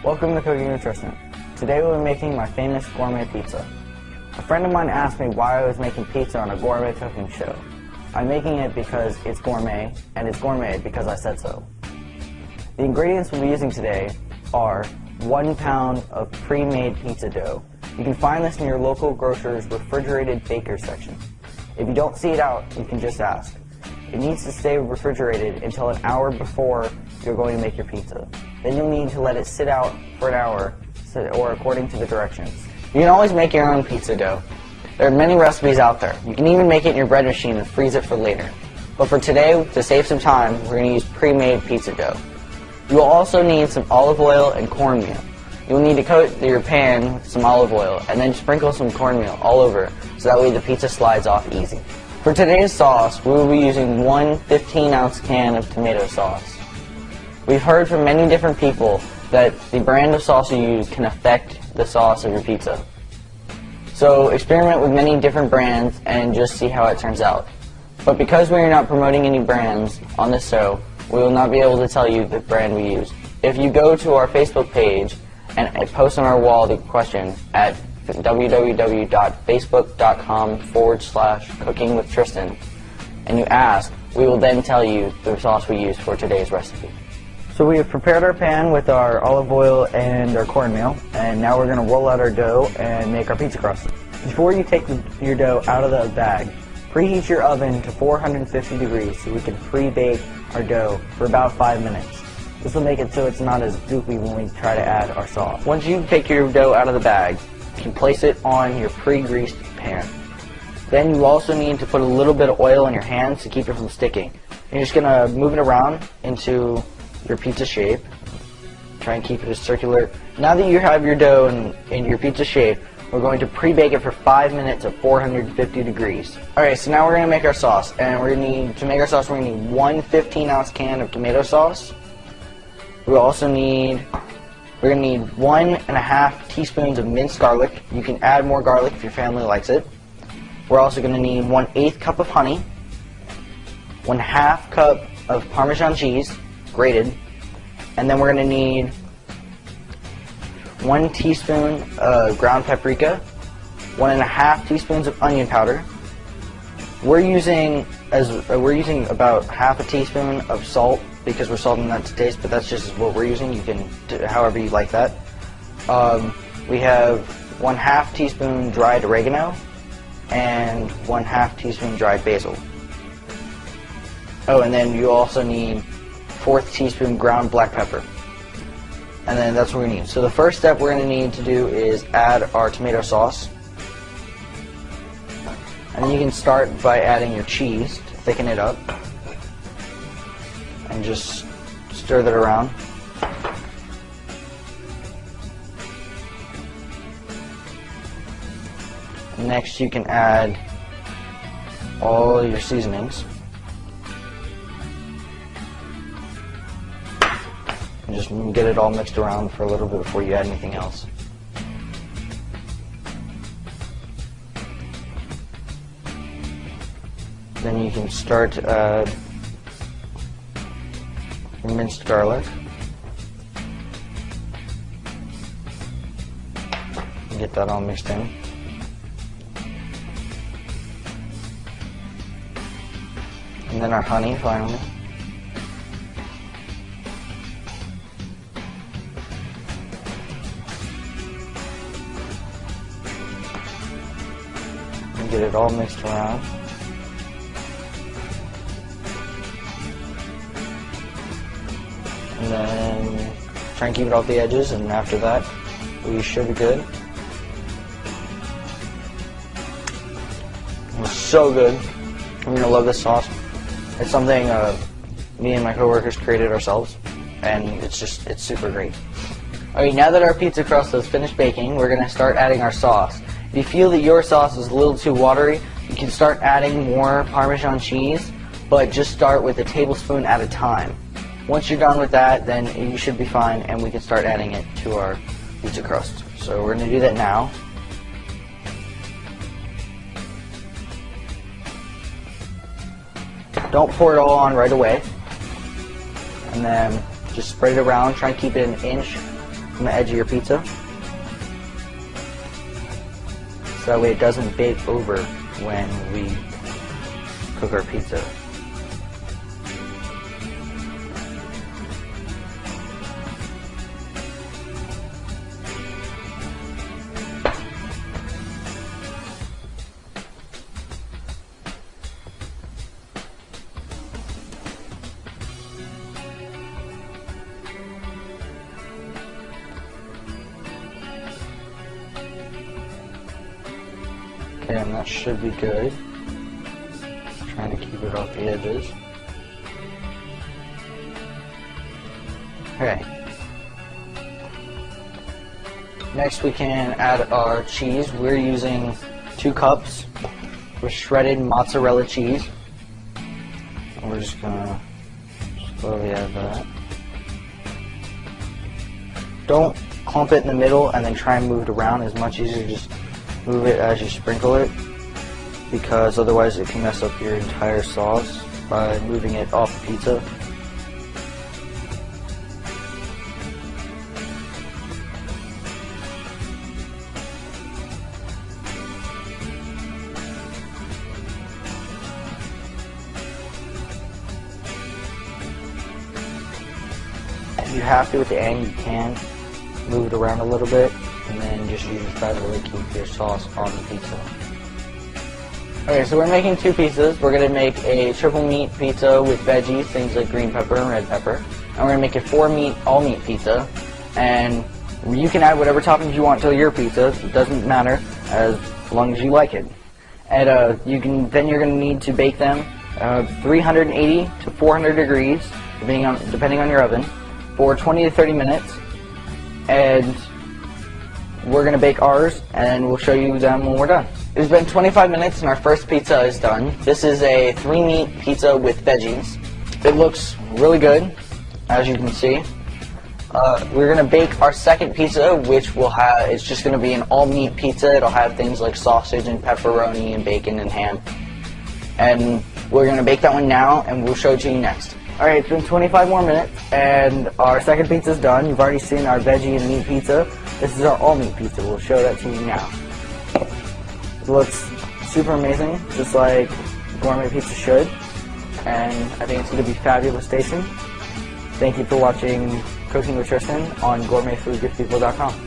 Welcome to Cooking with Tristan. Today we'll be making my famous gourmet pizza. A friend of mine asked me why I was making pizza on a gourmet cooking show. I'm making it because it's gourmet, and it's gourmet because I said so. The ingredients we'll be using today are 1 pound of pre-made pizza dough. You can find this in your local grocer's refrigerated baker section. If you don't see it out, you can just ask. It needs to stay refrigerated until an hour before you're going to make your pizza. Then you'll need to let it sit out for an hour, or according to the directions. You can always make your own pizza dough. There are many recipes out there. You can even make it in your bread machine and freeze it for later. But for today, to save some time, we're going to use pre-made pizza dough. You will also need some olive oil and cornmeal. You'll need to coat your pan with some olive oil and then sprinkle some cornmeal all over so that way the pizza slides off easy. For today's sauce, we will be using one 15-ounce can of tomato sauce. We've heard from many different people that the brand of sauce you use can affect the sauce of your pizza. So experiment with many different brands and just see how it turns out. But because we are not promoting any brands on this show, we will not be able to tell you the brand we use. If you go to our Facebook page and post on our wall the question at www.facebook.com/cookingwithtristan and you ask, we will then tell you the sauce we use for today's recipe. So we have prepared our pan with our olive oil and our cornmeal, and now we're going to roll out our dough and make our pizza crust. Before you take your dough out of the bag, preheat your oven to 450 degrees so we can pre-bake our dough for about 5 minutes. This will make it so it's not as goopy when we try to add our sauce. Once you take your dough out of the bag, you can place it on your pre-greased pan. Then you also need to put a little bit of oil in your hands to keep it from sticking. You're just going to move it around into your pizza shape. Try and keep it as circular. Now that you have your dough in your pizza shape, we're going to pre-bake it for 5 minutes at 450 degrees. Alright, so now we're going to make our sauce. And to make our sauce, we're going to need one 15-ounce can of tomato sauce. We're going to need 1.5 teaspoons of minced garlic. You can add more garlic if your family likes it. We're also going to need 1/8 cup of honey, 1/2 cup of Parmesan cheese, grated, and then we're going to need 1 teaspoon of ground paprika, 1.5 teaspoons of onion powder. We're using about half a teaspoon of salt because we're salting that to taste, but that's just what we're using. You can do however you like that. We have 1/2 teaspoon dried oregano and 1/2 teaspoon dried basil. Oh, and then you also need 1/4 teaspoon ground black pepper. And then that's what we need. So the first step we're going to need to do is add our tomato sauce. And then you can start by adding your cheese to thicken it up. And just stir that around. Next you can add all your seasonings. And just get it all mixed around for a little bit before you add anything else. Then you can start to add your minced garlic. And get that all mixed in. And then our honey finally. And get it all mixed around. And then try and keep it off the edges, and after that we should be good. It's so good. I'm going to love this sauce. It's something me and my coworkers created ourselves, and it's super great. Alright, now that our pizza crust is finished baking, we're going to start adding our sauce. If you feel that your sauce is a little too watery, you can start adding more Parmesan cheese, but just start with a tablespoon at a time. Once you're done with that, then you should be fine, and we can start adding it to our pizza crust. So we're going to do that now. Don't pour it all on right away. And then just spread it around. Try and keep it an inch on the edge of your pizza. So that way it doesn't bake over when we cook our pizza. Okay, and that should be good. Trying to keep it off the edges. Okay. Next we can add our cheese. We're using 2 cups with shredded mozzarella cheese. And we're just gonna slowly add that. Don't clump it in the middle and then try and move it around. It's much easier to just move it as you sprinkle it, because otherwise it can mess up your entire sauce by moving it off the pizza. If you have to at the end, you can move it around a little bit, and then just use a spatula to keep your sauce on the pizza. Okay, so we're making 2 pizzas. We're going to make a triple meat pizza with veggies, things like green pepper and red pepper. And we're going to make a 4 meat, all meat pizza. And you can add whatever toppings you want to your pizza. It doesn't matter, as long as you like it. And then you're going to need to bake them 380 to 400 degrees, depending on your oven, for 20 to 30 minutes. And we're going to bake ours, and we'll show you them when we're done. It's been 25 minutes and our first pizza is done. This is a 3-meat pizza with veggies. It looks really good, as you can see. We're going to bake our second pizza, which it's just going to be an all-meat pizza. It'll have things like sausage and pepperoni and bacon and ham. And we're going to bake that one now, and we'll show it to you next. Alright, it's been 25 more minutes, and our second pizza is done. You've already seen our veggie and meat pizza. This is our all-meat pizza. We'll show that to you now. It looks super amazing, just like gourmet pizza should, and I think it's going to be fabulous tasting. Thank you for watching Cooking with Tristan on gourmetfoodgiftpeople.com.